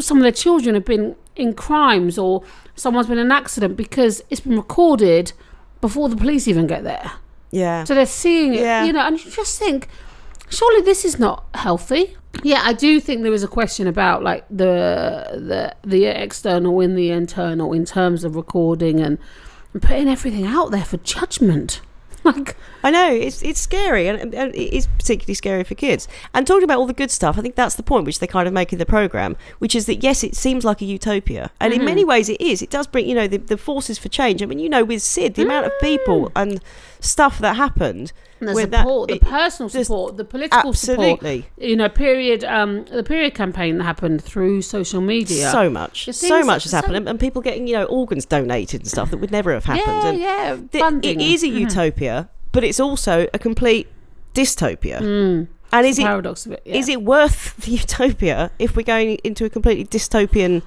some of their children have been in crimes, or someone's been in an accident because it's been recorded before the police even get there. Yeah. So they're seeing it, and you just think, surely this is not healthy. Yeah, I do think there is a question about like the external and the internal in terms of recording and putting everything out there for judgment. Like, I know, it's scary, and it is particularly scary for kids. And talking about all the good stuff, I think that's the point which they kind of make in the programme, which is that, yes, it seems like a utopia. And in many ways it is. It does bring, the forces for change. I mean, with Sid, the amount of people and stuff that happened. And the support, the personal support, the political absolutely. support. The period campaign that happened through social media. So much has happened, and people getting organs donated and stuff that would never have happened. Funding. It is a utopia, but it's also a complete dystopia. And is paradox of it? Yeah. Is it worth the utopia if we're going into a completely dystopian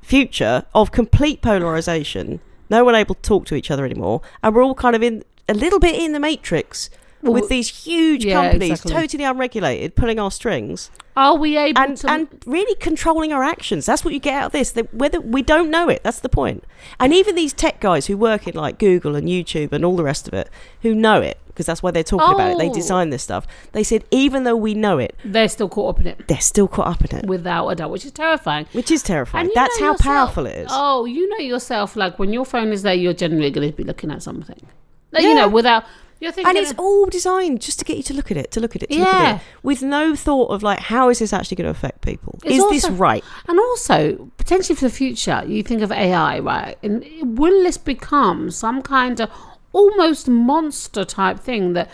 future of complete polarization, no one able to talk to each other anymore, and we're all kind of in a little bit in the matrix with these huge companies, totally unregulated, pulling our strings? Are we able and really controlling our actions? That's what you get out of this. Whether we don't know it, that's the point. And even these tech guys who work in like Google and YouTube and all the rest of it, who know it, because that's why they're talking about it. They design this stuff. They said even though we know it, they're still caught up in it. They're still caught up in it, without a doubt, which is terrifying. And that's how powerful it is. Oh, you know yourself. Like when your phone is there, you're generally going to be looking at something. Like, without. You're thinking, and it's all designed just to get you to look at it, look at it, with no thought of like, how is this actually going to affect people? Is this right? And also, potentially for the future, you think of AI, right? And will this become some kind of almost monster type thing that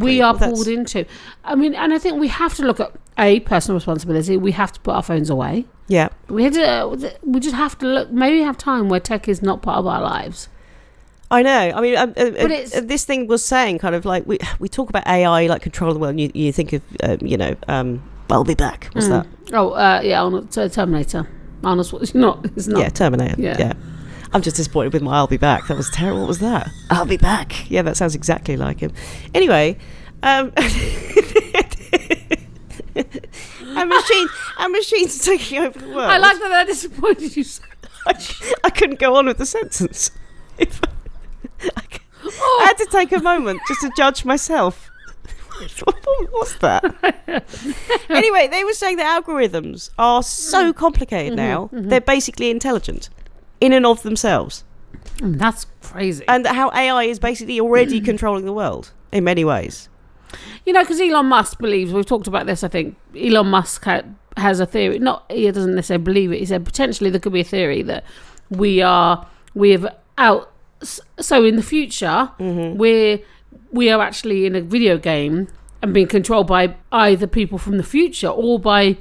we are pulled into? I mean, and I think we have to look at personal responsibility. We have to put our phones away. Yeah. We just have to look, maybe have time where tech is not part of our lives. I know. I mean, this thing was saying kind of like we talk about AI like controlling the world, and you think of I'll Be Back. What's that? Arnold Terminator. Arnold's it's not. Yeah, Terminator. Yeah. I'm just disappointed with my I'll Be Back. That was terrible. What was that? I'll Be Back. Yeah, that sounds exactly like him. Anyway, and machines taking over the world. I like that disappointed you so much. I couldn't go on with the sentence. I had to take a moment just to judge myself. What's that? Anyway, they were saying that algorithms are so complicated now. They're basically intelligent in and of themselves. That's crazy. And how AI is basically already controlling the world in many ways. Because Elon Musk believes, we've talked about this, I think, Elon Musk has a theory, he doesn't necessarily believe it, he said potentially there could be a theory that so in the future, we are actually in a video game and being controlled by either people from the future or by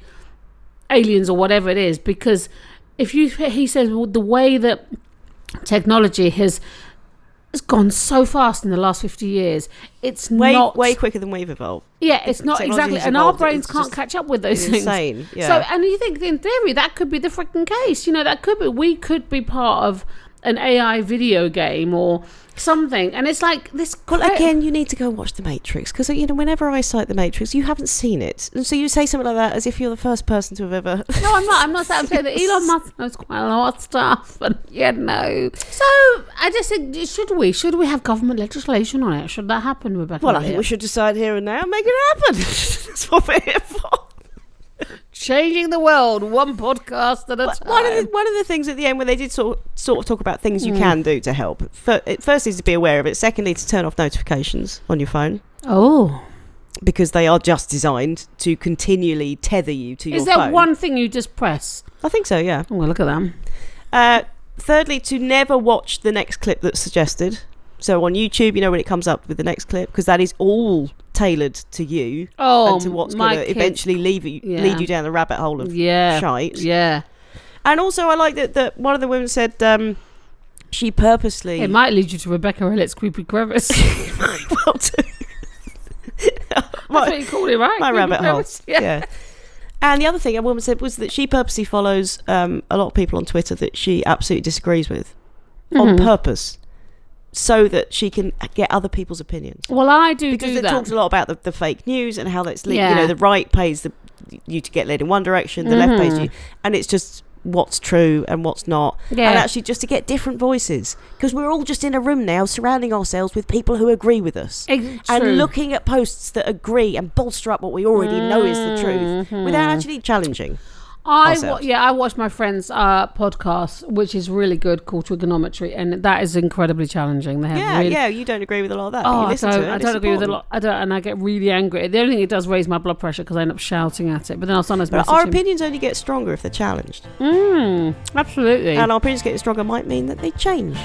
aliens or whatever it is. Because he says, the way that technology has gone so fast in the last 50 years, it's way quicker than we've evolved. Yeah, it's not exactly, and our brains can't catch up with those things. Insane. Yeah. So, and you think in theory that could be the freaking case. We could be part of an AI video game or something, and it's like this. Well, again, you need to go watch The Matrix, because whenever I cite The Matrix, you haven't seen it, and so you say something like that as if you're the first person to have ever. No, I'm not saying that Elon Musk knows quite a lot of stuff, and So I just think, should we have government legislation on it? Should that happen, Rebecca? Well, I think we should decide here and now and make it happen. That's what we're here for. Changing the world one podcast at a time. One of the things at the end, when they did sort of talk about things you can do to help, first is to be aware of it, secondly to turn off notifications on your phone, because they are just designed to continually tether you to your phone. Is there one thing you just press? I think so, yeah. Oh, well, look at them. Thirdly, to never watch the next clip that's suggested. So on YouTube, when it comes up with the next clip, because that is all tailored to you and to what's going to eventually lead you down the rabbit hole of shite. Yeah. And also, I like that one of the women said she purposely... It might lead you to Rebecca Elliot's creepy crevice. Well, that's what you called it, right? My rabbit hole. Yeah. And the other thing a woman said was that she purposely follows a lot of people on Twitter that she absolutely disagrees with on purpose, so that she can get other people's opinions. Well, I do because do it that. talks a lot about the fake news and how that's the right pays you to get led in one direction, the left pays you, and it's just what's true and what's not, and actually just to get different voices, because we're all just in a room now surrounding ourselves with people who agree with us and looking at posts that agree and bolster up what we already know is the truth without actually challenging. ourselves. I watched my friend's podcast, which is really good, called Trigonometry, and that is incredibly challenging. They have You don't agree with a lot of that. Oh, but you I listen to it, I and don't it's agree with a important. lot. I don't, and I get really angry. The only thing it does raise my blood pressure because I end up shouting at it. But then I'll sometimes But message our him. opinions only get stronger if they're challenged. Absolutely. And our opinions getting stronger might mean that they change.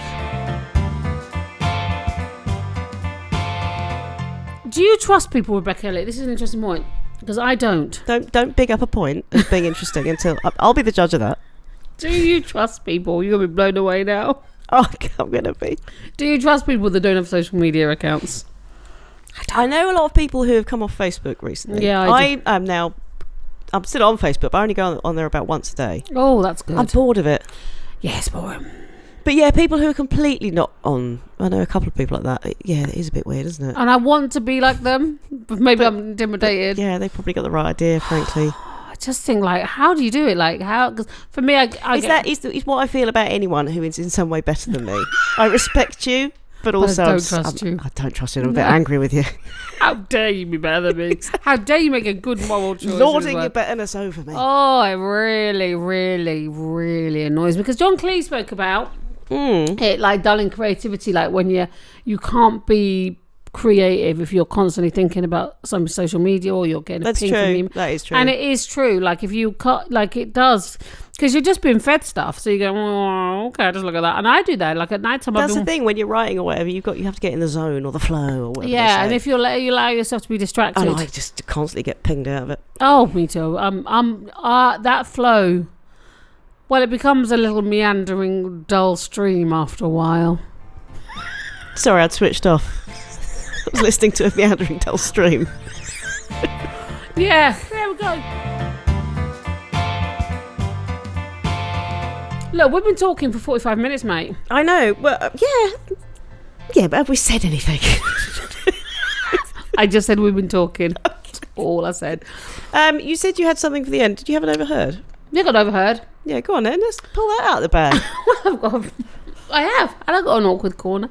Do you trust people, Rebecca Elliott? This is an interesting point because I don't. Don't big up a point as being interesting until I'll be the judge of that. Do you trust people? You're gonna be blown away now. Oh, I'm gonna be. Do you trust people that don't have social media accounts? I know a lot of people who have come off Facebook recently. Yeah, I'm still on Facebook, but I only go on there about once a day. Oh, that's good. I'm bored of it. Yes, boy. But yeah, people who are completely not on. I know a couple of people like that. Yeah, it is a bit weird, isn't it? And I want to be like them, but maybe I'm intimidated. Yeah, they probably got the right idea, frankly. I just think, like, how do you do it? Like, how? Because for me, Is what I feel about anyone who is in some way better than me. I respect you, but also I don't trust you. I don't trust you. I'm a bit angry with you. How dare you be better than me? How dare you make a good moral choice? Lording your betterness over me. Oh, it really, really, really annoys me because John Cleese spoke about it, like dulling creativity, like when you can't be creative if you're constantly thinking about some social media or you're getting a ping from you. That is true. And it is true. Like if you cut, like it does, because you're just being fed stuff. So you go, oh, okay, just look at that. And I do that. Like at night time, that's the thing when you're writing or whatever. You have to get in the zone or the flow or whatever. Yeah, and if you allow yourself to be distracted, and I just constantly get pinged out of it. Oh, me too. That flow. Well, it becomes a little meandering, dull stream after a while. Sorry, I'd switched off. I was listening to a meandering dull stream. Yeah, there we go. Look, we've been talking for 45 minutes, mate. I know. Well, yeah, but have we said anything? I just said we've been talking. That's all I said. You said you had something for the end. Did you have an overheard? You got overheard. Yeah, go on then. Let's pull that out of the bag. I have. And I got an awkward corner.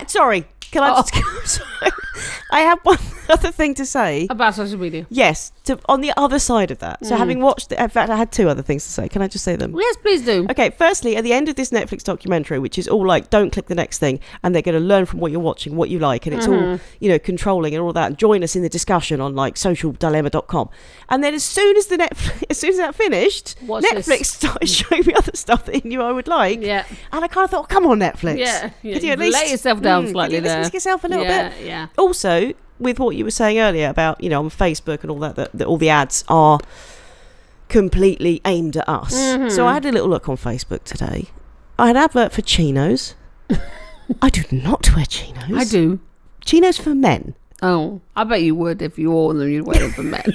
Sorry. Can I just... Sorry. I have one other thing to say. About social media. Yes, on the other side of that. So having watched... in fact, I had two other things to say. Can I just say them? Yes, please do. Okay, firstly, at the end of this Netflix documentary, which is all like, don't click the next thing, and they're going to learn from what you're watching, what you like, and it's all, controlling and all that. Join us in the discussion on like socialdilemma.com. And then as soon as that finished, Netflix started showing me other stuff that he knew I would like. Yeah. And I kind of thought, come on, Netflix. Yeah. Could you at least let yourself down slightly there? Listen to yourself a little bit. Yeah. Also, with what you were saying earlier about, on Facebook and all that all the ads are completely aimed at us. So I had a little look on Facebook today. I had an advert for chinos. I do not wear chinos. I do. Chinos for men. Oh, I bet you would if you wore them. You'd wear them for men.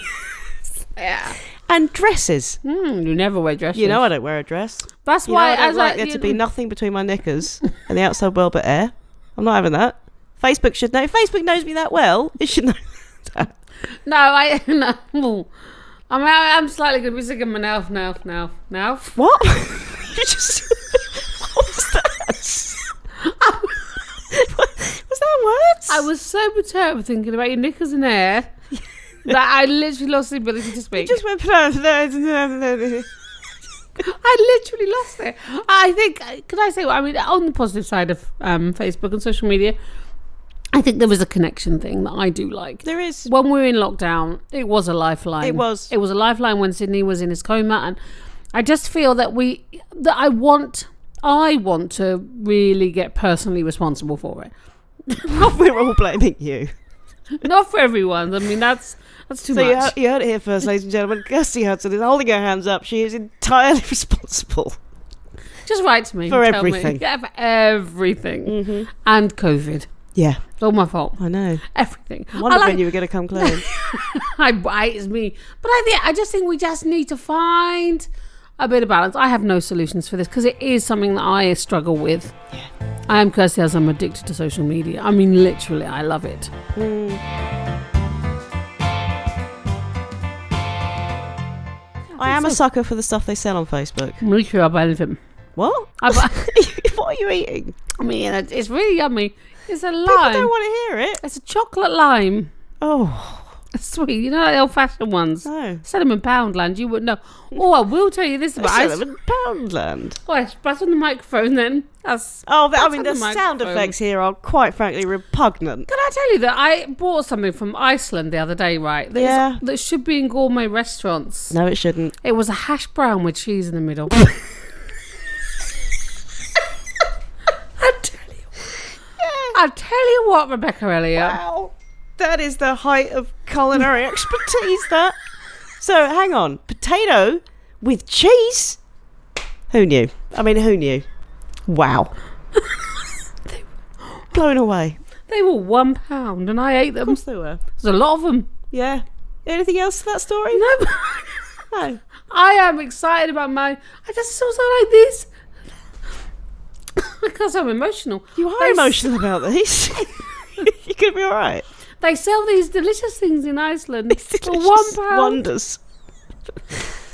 Yeah. And dresses. You never wear dresses. I don't wear a dress. That's why I like there to be nothing between my knickers and the outside world but air. I'm not having that. Facebook should know. If Facebook knows me that well, it should know that. No. I'm slightly going to be sick of my now. What? You just... What was that? Was that words? I was so perturbed thinking about your knickers and hair that I literally lost the ability to speak. You just went... I literally lost it. I think, could I say, on the positive side of Facebook and social media, I think there is a connection thing that I do like. There is. When we were in lockdown, it was a lifeline. It was. It was a lifeline when Sydney was in his coma, and I just feel that I want to really get personally responsible for it. We're all blaming you. Not for everyone. I mean, that's too much. So you heard it here first, ladies and gentlemen. Kirsty Hudson is holding her hands up. She is entirely responsible. Just write to me. For tell everything. Me. Yeah, for everything. And COVID. Yeah. It's all my fault. I know. Everything. I wondered when you were going to come clean. It's me. But I just think we just need to find a bit of balance. I have no solutions for this because it is something that I struggle with. Yeah. I am Kirsty as I'm addicted to social media. I mean, literally, I love it. I am a sucker for the stuff they sell on Facebook. Me too, I buy anything. What? What are you eating? I mean, it's really yummy. It's a lime. People don't want to hear it. It's a chocolate lime. Oh. Sweet, you know, like the old-fashioned ones. No. Sell them in Poundland, you wouldn't know. Oh, I will tell you this about ice. Cinnamon Poundland. Oh, I spat on the microphone then. That's Oh, I That's mean, on the the sound microphone. effects here are quite frankly repugnant. Can I tell you that I bought something from Iceland the other day, right? That Yeah. that should be in gourmet restaurants. No, it shouldn't. It was a hash brown with cheese in the middle. I tell you what, Rebecca Elliott. Wow. That is the height of culinary expertise, that. So, hang on. Potato with cheese? Who knew? I mean, who knew? Wow. Blown away. They were £1 and I ate Of them. course they were. There's a lot of them. Yeah. Anything else to that story? No, No. I am excited about my. I just saw something like this because I'm emotional. You are They s- emotional about these. You're going to be all right. They sell these delicious things in Iceland for Delicious £1. Wonders.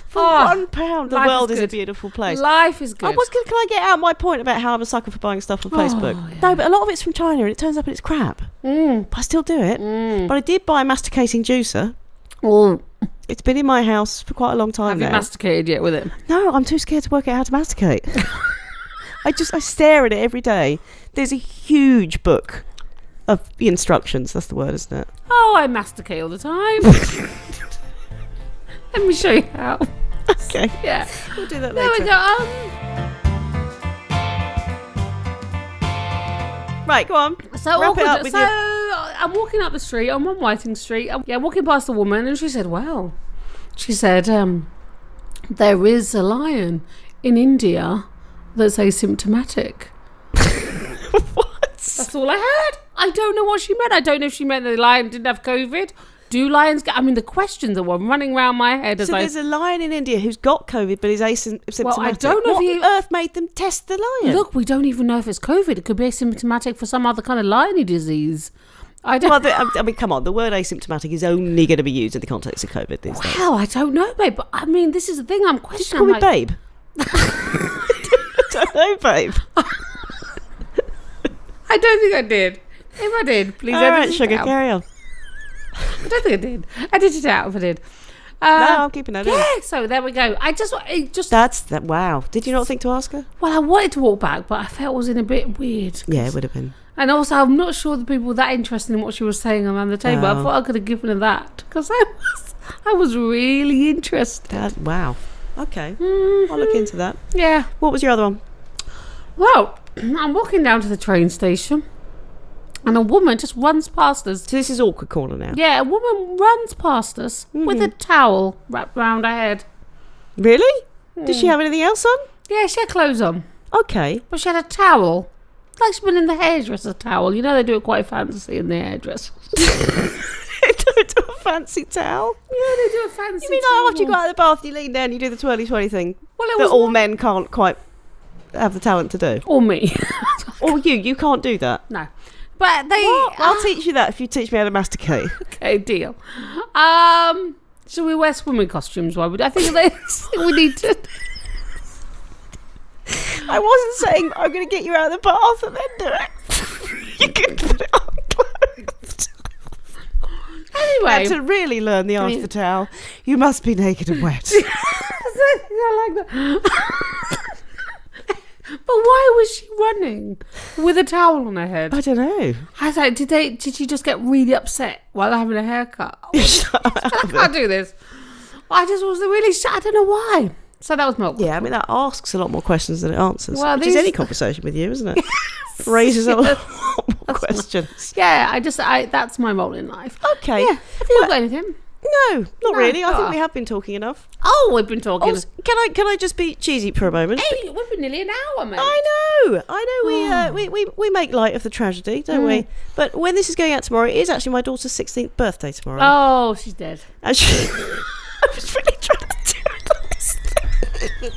For Oh, £1. The life world is is a good. beautiful place. Life is good. Can I get out my point about how I'm a sucker for buying stuff on Facebook? yeah. No, but a lot of it's from China and it turns up and it's crap. Mm. But I still do it. But I did buy a masticating juicer. Oh, It's been in my house for quite a long time have you now. masticated yet with it? No, I'm too scared to work out how to masticate. I stare at it every day. There's a huge book of instructions. That's the word, isn't it? Oh, I masticate all the time. Let me show you how. Okay. Yeah. We'll do that There we later. go. Right, go on. So Wrap it awkward. up with So your- I'm walking up the street on One Whiting Street. I'm walking past a woman, and she said, "Well," she said, "there is a lion in India that's asymptomatic." What? That's all I heard. I don't know what she meant. I don't know if she meant the lion didn't have COVID. Do lions get? I mean, the questions that were running around my head as So I. there's a lion in India who's got COVID but is asymptomatic. Well, I don't know what if he- on earth made them test the lion? Look, we don't even know if it's COVID. It could be asymptomatic for some other kind of liony disease. I don't. Well, I mean, come on. The word asymptomatic is only going to be used in the context of COVID these days. Well, I don't know, babe. But I mean, this is the thing I'm Just questioning. call me I'm like, babe. I don't know, babe. I don't think I did. If I did, please All edit right, it sugar, out. carry on. I don't think I did. Edit it out if I did. No, I'm keeping that in. Yeah, so there we go. That's that. Wow. Did you not think to ask her? Well, I wanted to walk back, but I felt it was in a bit weird. Yeah, it would have been. And also, I'm not sure the people were that interested in what she was saying around the table. I Oh. thought I could have given her that because I was really interested. Wow. Okay. Mhm. I'll look into that. Yeah. What was your other one? Well, I'm walking down to the train station, and a woman just runs past us. So this is awkward corner now. Yeah, a woman runs past us with a towel wrapped round her head. Really? Did she have anything else on? Yeah, she had clothes on, Okay. but she had a towel. Like she'd been in the hairdresser towel. You know they do it quite fancy in the hairdresser. Don't do a fancy towel. Yeah, they do a fancy You mean like after you got out of the bath, you lean down, you do the twirly thing Well, it that was all men can't quite have the talent to do? or me. Or you can't do that. No. But they... I'll teach you that if you teach me how to masticate. Okay, deal. Shall we wear swimming costumes? Why would I think we need to... I wasn't saying I'm going to get you out of the bath and then do it. You can put it on clothes. Anyway. Now, to really learn the art of the towel, you must be naked and wet. I like that. But why was she running with a towel on her head? I don't know. I was like, did she just get really upset while having a haircut? I can't do this. I just was really I don't know why. So that was my Yeah, I mean, that asks a lot more questions than it answers. Well, which is these- any conversation with you, isn't it? Raises a lot more questions. Yeah, that's my role in life. Okay. Yeah. Have you got anything? No, not No. really. I think Oh. we have been talking enough. Oh, we've been talking. Also, can I just be cheesy for a moment? Hey, we've been nearly an hour, mate. I know. We make light of the tragedy, don't we? But when this is going out tomorrow, it is actually my daughter's 16th birthday tomorrow. Oh, she's dead. And I was really trying to do it.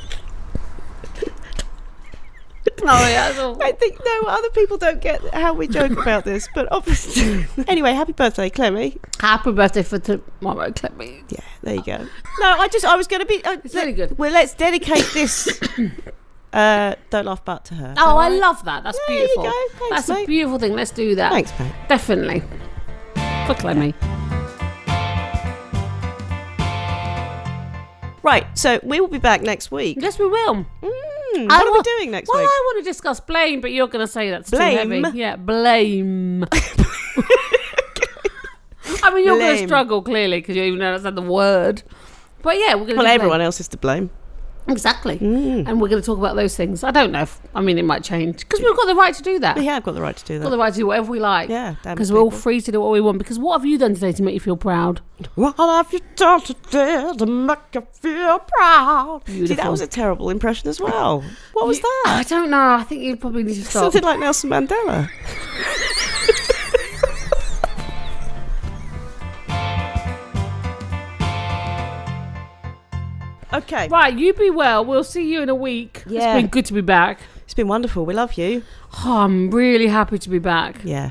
Oh, yeah, that's all. I think other people don't get how we joke about this, but obviously. Anyway, happy birthday, Clemmy. Happy birthday for tomorrow, Clemmy. Yeah, there you go. No, I was going to be. It's really good. Well, let's dedicate this. Don't laugh but to her. Oh, I love that. That's There beautiful. you go. Thanks, That's a mate. beautiful thing. Let's do that. Thanks, mate. Definitely. For Clemmy. Right, so we will be back next week. Yes, we will. What are we doing next Well, week? I want to discuss blame, but you're going to say that's Blame? too heavy. Yeah, blame. I mean, you're going to Blame. struggle, clearly, because you even understand the word. But yeah, we're going to Well, everyone else is to blame. Exactly. And we're going to talk about those things. I don't know. It might change. Because we've got the right to do that. We have got the right to do We've got that. the right to do whatever we like. Yeah, damn Because it, we're all people. free to do what we want. Because what have you done today to make you feel proud? What have you done today to make you feel proud? See, that Beautiful. was a terrible impression as well. What was I that? don't know. I think you probably need to stop. Something like Nelson Mandela. Okay. Right, you be well. We'll see you in a week. Yeah. It's been good to be back. It's been wonderful. We love you. Oh, I'm really happy to be back. Yeah.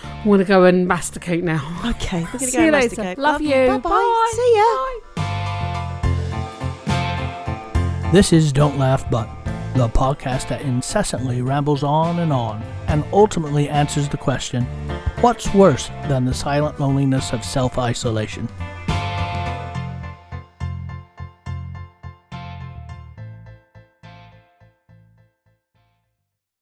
I want to go and masticate now. Okay. We're going to See go you and later. masticate. Love you. Bye-bye. Bye. See ya. This is Don't Laugh But, the podcast that incessantly rambles on and ultimately answers the question, what's worse than the silent loneliness of self-isolation?